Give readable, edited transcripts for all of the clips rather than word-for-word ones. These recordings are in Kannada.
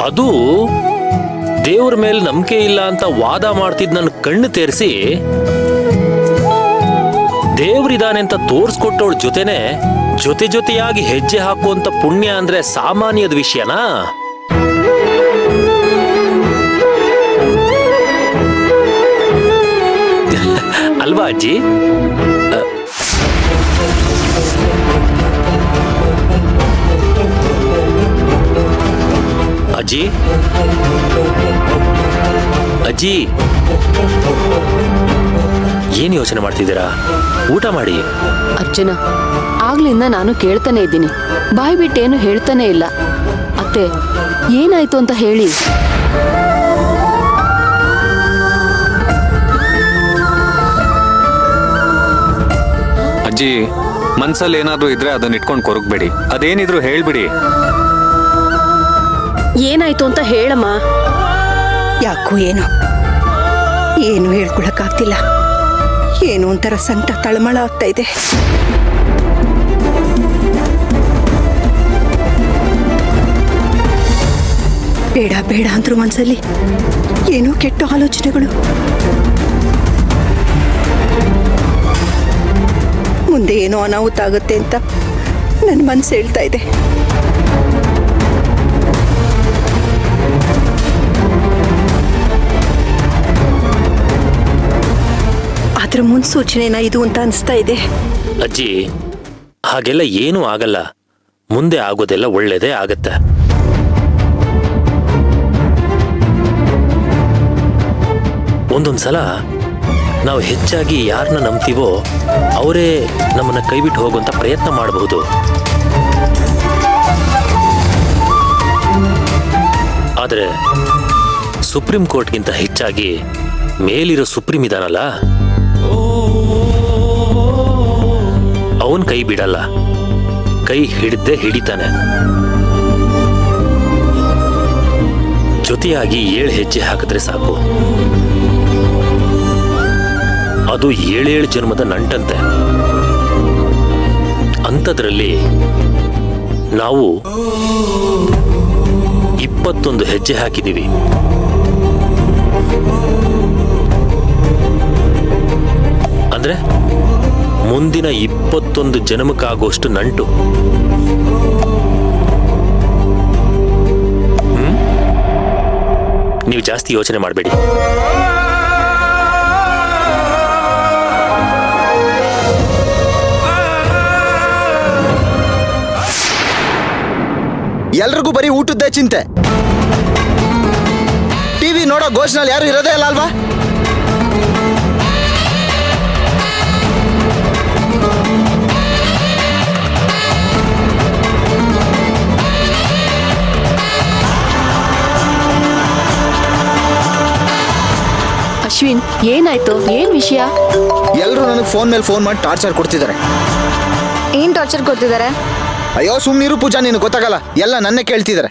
ಅದು ದೇವ್ರ ಮೇಲೆ ನಂಬಿಕೆ ಇಲ್ಲ ಅಂತ ವಾದ ಮಾಡ್ತಿದ್ ನನ್ನ ಕಣ್ಣು ತೆರೆಸಿ ದೇವ್ರಿದಾನೆ ಅಂತ ತೋರ್ಸ್ಕೊಟ್ಟವಳ ಜೊತೆನೆ ಜೊತೆಯಾಗಿ ಹೆಜ್ಜೆ ಹಾಕುವಂತ ಪುಣ್ಯ ಅಂದ್ರೆ ಸಾಮಾನ್ಯದ ವಿಷಯನಾ? ಅಲ್ವಾ ಅಜ್ಜಿ? ಅಜ್ಜಿ ಅಜ್ಜಿ ಏನ್ ಯೋಚನೆ ಮಾಡ್ತಿದ್ದೀರಾ? ಊಟ ಮಾಡಿ. ಅರ್ಜುನ, ಆಗ್ಲಿಂದ ನಾನು ಕೇಳ್ತಾನೆ ಇದ್ದೀನಿ, ಬಾಯ್ ಬಿಟ್ಟೇನು ಹೇಳ್ತಾನೆ ಇಲ್ಲ. ಅತ್ತೆ, ಏನಾಯ್ತು ಅಂತ ಹೇಳಿ. ಅಜ್ಜಿ, ಮನ್ಸಲ್ಲಿ ಏನಾದ್ರೂ ಇದ್ರೆ ಅದನ್ನ ಇಟ್ಕೊಂಡು ಕೊರಗ್ಬೇಡಿ. ಅದೇನಿದ್ರು ಹೇಳ್ಬಿಡಿ. ಏನಾಯ್ತು ಅಂತ ಹೇಳಮ್ಮ. ಯಾಕೋ ಏನು ಹೇಳ್ಕೊಳಕ್ಕಾಗ್ತಿಲ್ಲ. ಏನೋ ಒಂಥರ ಸಂಕಟ ತಳಮಳ ಆಗ್ತಾ ಇದೆ. ಬೇಡ ಬೇಡ ಅಂದ್ರು ಮನ್ಸಲ್ಲಿ ಏನೋ ಕೆಟ್ಟ ಆಲೋಚನೆಗಳು. ಮುಂದೆ ಏನೋ ಅನಾಹುತ ಆಗುತ್ತೆ ಅಂತ ನನ್ನ ಮನಸ್ಸು ಹೇಳ್ತಾ ಇದೆ. ಅದ್ರ ಮುನ್ಸೂಚನೆನಾ ಇದು ಅಂತ ಅನಿಸ್ತಾ ಇದೆ. ಅಜ್ಜಿ, ಹಾಗೆಲ್ಲ ಏನೂ ಆಗಲ್ಲ. ಮುಂದೆ ಆಗೋದೆಲ್ಲ ಒಳ್ಳೇದೇ ಆಗತ್ತೆ. ಒಂದೊಂದ್ಸಲ ನಾವು ಹೆಚ್ಚಾಗಿ ಯಾರನ್ನ ನಂಬ್ತೀವೋ ಅವರೇ ನಮ್ಮನ್ನ ಕೈಬಿಟ್ಟು ಹೋಗುವಂತ ಪ್ರಯತ್ನ ಮಾಡಬಹುದು. ಆದರೆ ಸುಪ್ರೀಂ ಕೋರ್ಟ್ಗಿಂತ ಹೆಚ್ಚಾಗಿ ಮೇಲಿರೋ ಸುಪ್ರೀಂ ಇದಾನಲ್ಲ, ಅವನ್ ಕೈ ಬಿಡಲ್ಲ. ಕೈ ಹಿಡ್ದೇ ಹಿಡಿತಾನೆ. ಜೊತೆಯಾಗಿ 7 ಹೆಜ್ಜೆ ಹಾಕಿದ್ರೆ ಸಾಕು. ಅದು 7 ಜನ್ಮದ ನಂಟಂತೆ. ಅಂಥದ್ರಲ್ಲಿ ನಾವು 21 ಹೆಜ್ಜೆ ಹಾಕಿದೀವಿ. ಅಂದ್ರೆ ಮುಂದಿನ 21 ಜನ್ಮಕ್ಕಾಗುವಷ್ಟು ನಂಟು. ನೀವು ಜಾಸ್ತಿ ಯೋಚನೆ ಮಾಡಬೇಡಿ. ಎಲ್ರಿಗೂ ಬರೀ ಊಟದ್ದೇ ಚಿಂತೆ. ಟಿವಿ ನೋಡೋ ಘೋಷಣೆಯಲ್ಲಿ ಯಾರು ಇರೋದೇ ಇಲ್ಲ ಅಲ್ವಾ? ಅಶ್ವಿನ್, ಏನಾಯ್ತು? ಏನ್ ವಿಷಯ? ಎಲ್ಲರೂ ನನಗೆ ಫೋನ್ ಮೇಲೆ ಫೋನ್ ಮಾಡಿ ಟಾರ್ಚರ್ ಕೊಡ್ತಿದ್ದಾರೆ. ಏನ್ ಟಾರ್ಚರ್ ಕೊಡ್ತಿದ್ದಾರೆ? ಅಯ್ಯೋ ಸುಮ್ನಿರು ಪೂಜಾ, ನೀನು ಗೊತ್ತಾಗಲ್ಲ. ಎಲ್ಲ ನನ್ನೇ ಕೇಳ್ತಿದ್ದಾರೆ.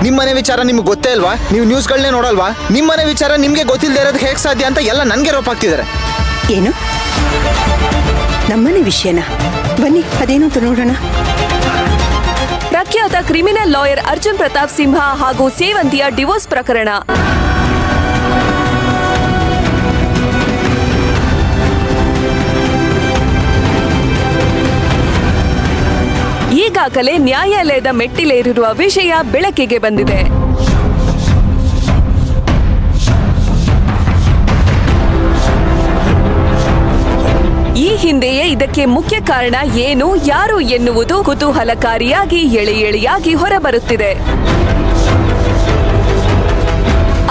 ನಿಮ್ಮನೆ ವಿಚಾರ ನಿಮ್ಗೆ ಗೊತ್ತೇ ಅಲ್ವಾ? ನೀವು ನ್ಯೂಸ್ಗಳನ್ನೇ ನೋಡಲ್ವಾ? ನಿಮ್ಮನೆ ವಿಚಾರ ನಿಮ್ಗೆ ಗೊತ್ತಿಲ್ಲದೆ ಇರೋದು ಹೇಗೆ ಸಾಧ್ಯ ಅಂತ ಎಲ್ಲ ನನಗೆ ರೋಪ್ ಹಾಕ್ತಿದ್ದಾರೆ. ಏನು ನಮ್ಮನೆ ವಿಷಯನ? ಬನ್ನಿ ಅದೇನು ಅಂತ ನೋಡೋಣ. ಪ್ರಖ್ಯಾತ ಕ್ರಿಮಿನಲ್ ಲಾಯರ್ ಅರ್ಜುನ್ ಪ್ರತಾಪ್ ಸಿಂಹ ಹಾಗೂ ಸೇವಂತಿಯ ಡಿವೋರ್ಸ್ ಪ್ರಕರಣ. ಈಗಾಗಲೇ ನ್ಯಾಯಾಲಯದ ಮೆಟ್ಟಿಲೇರಿರುವ ವಿಷಯ ಬೆಳಕಿಗೆ ಬಂದಿದೆ. ಈ ಹಿಂದೆಯೇ ಇದಕ್ಕೆ ಮುಖ್ಯ ಕಾರಣ ಏನು, ಯಾರು ಎನ್ನುವುದು ಕುತೂಹಲಕಾರಿಯಾಗಿ ಎಳೆಯಾಗಿ ಹೊರಬರುತ್ತಿದೆ.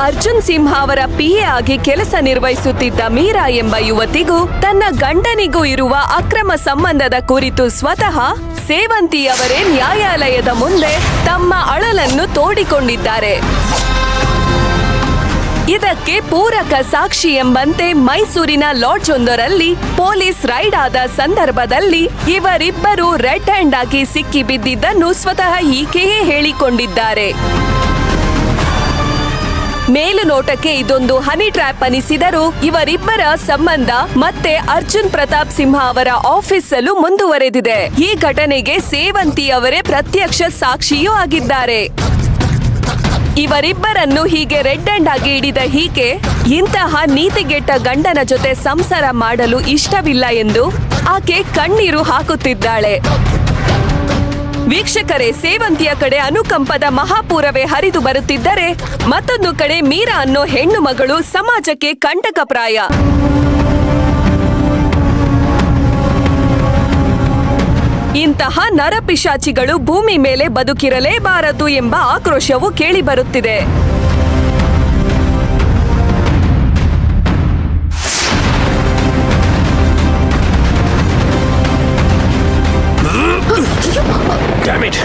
ಅರ್ಜುನ್ ಸಿಂಹ ಅವರ ಪಿಎ ಆಗಿ ಕೆಲಸ ನಿರ್ವಹಿಸುತ್ತಿದ್ದ ಮೀರಾ ಎಂಬ ಯುವತಿಗೂ ತನ್ನ ಗಂಡನಿಗೂ ಇರುವ ಅಕ್ರಮ ಸಂಬಂಧದ ಕುರಿತು ಸ್ವತಃ ಸೇವಂತಿ ಅವರೇ ನ್ಯಾಯಾಲಯದ ಮುಂದೆ ತಮ್ಮ ಅಳಲನ್ನು ತೋಡಿಕೊಂಡಿದ್ದಾರೆ. ಇದಕ್ಕೆ ಪೂರಕ ಸಾಕ್ಷಿ ಎಂಬಂತೆ ಮೈಸೂರಿನ ಲಾಡ್ಜ್ ಒಂದರಲ್ಲಿ ಪೊಲೀಸ್ ರೈಡ್ ಆದ ಸಂದರ್ಭದಲ್ಲಿ ಇವರಿಬ್ಬರು ರೆಡ್ ಹ್ಯಾಂಡ್ ಆಗಿ ಸಿಕ್ಕಿ ಬಿದ್ದಿದ್ದನ್ನು ಸ್ವತಃ ಈಕೆಯೇ ಹೇಳಿಕೊಂಡಿದ್ದಾರೆ. ಮೇಲುನೋಟಕ್ಕೆ ಇದೊಂದು ಹನಿ ಟ್ರ್ಯಾಪ್ ಅನಿಸಿದರೂ ಇವರಿಬ್ಬರ ಸಂಬಂಧ ಮತ್ತೆ ಅರ್ಜುನ್ ಪ್ರತಾಪ್ ಸಿಂಹ ಅವರ ಆಫೀಸಲ್ಲೂ ಮುಂದುವರೆದಿದೆ. ಈ ಘಟನೆಗೆ ಸೇವಂತಿ ಅವರೇ ಪ್ರತ್ಯಕ್ಷ ಸಾಕ್ಷಿಯೂ ಆಗಿದ್ದಾರೆ. ಇವರಿಬ್ಬರನ್ನು ಹೀಗೆ ರೆಡ್ ಹ್ಯಾಂಡ್ ಆಗಿ ಹಿಡಿದ ಹೀಗೆ ಇಂತಹ ನೀತಿಗೆಟ್ಟ ಗಂಡನ ಜೊತೆ ಸಂಸಾರ ಮಾಡಲು ಇಷ್ಟವಿಲ್ಲ ಎಂದು ಆಕೆ ಕಣ್ಣೀರು ಹಾಕುತ್ತಿದ್ದಾಳೆ. ವೀಕ್ಷಕರೇ, ಸೇವಂತಿಯ ಕಡೆ ಅನುಕಂಪದ ಮಹಾಪೂರವೇ ಹರಿದು ಬರುತ್ತಿದ್ದರೆ ಮತ್ತೊಂದು ಕಡೆ ಮೀರಾ ಅನ್ನೋ ಹೆಣ್ಣು ಮಗಳು ಸಮಾಜಕ್ಕೆ ಕಂಟಕಪ್ರಾಯ. ಇಂತಹ ನರಪಿಶಾಚಿಗಳು ಭೂಮಿ ಮೇಲೆ ಬದುಕಿರಲೇಬಾರದು ಎಂಬ ಆಕ್ರೋಶವು ಕೇಳಿಬರುತ್ತಿದೆ. Damn it!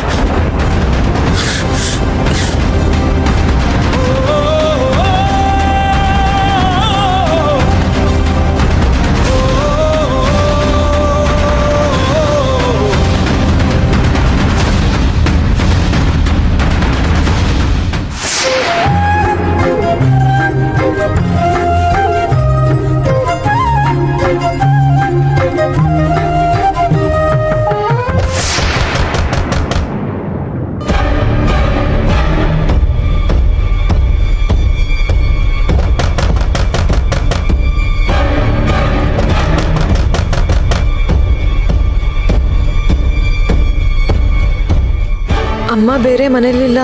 ಅಮ್ಮ ಬೇರೆ ಮನೇಲಿಲ್ಲ.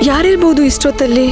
ಯಾರಿರ್ಬೋದು ಇಷ್ಟೊತ್ತಲ್ಲಿ?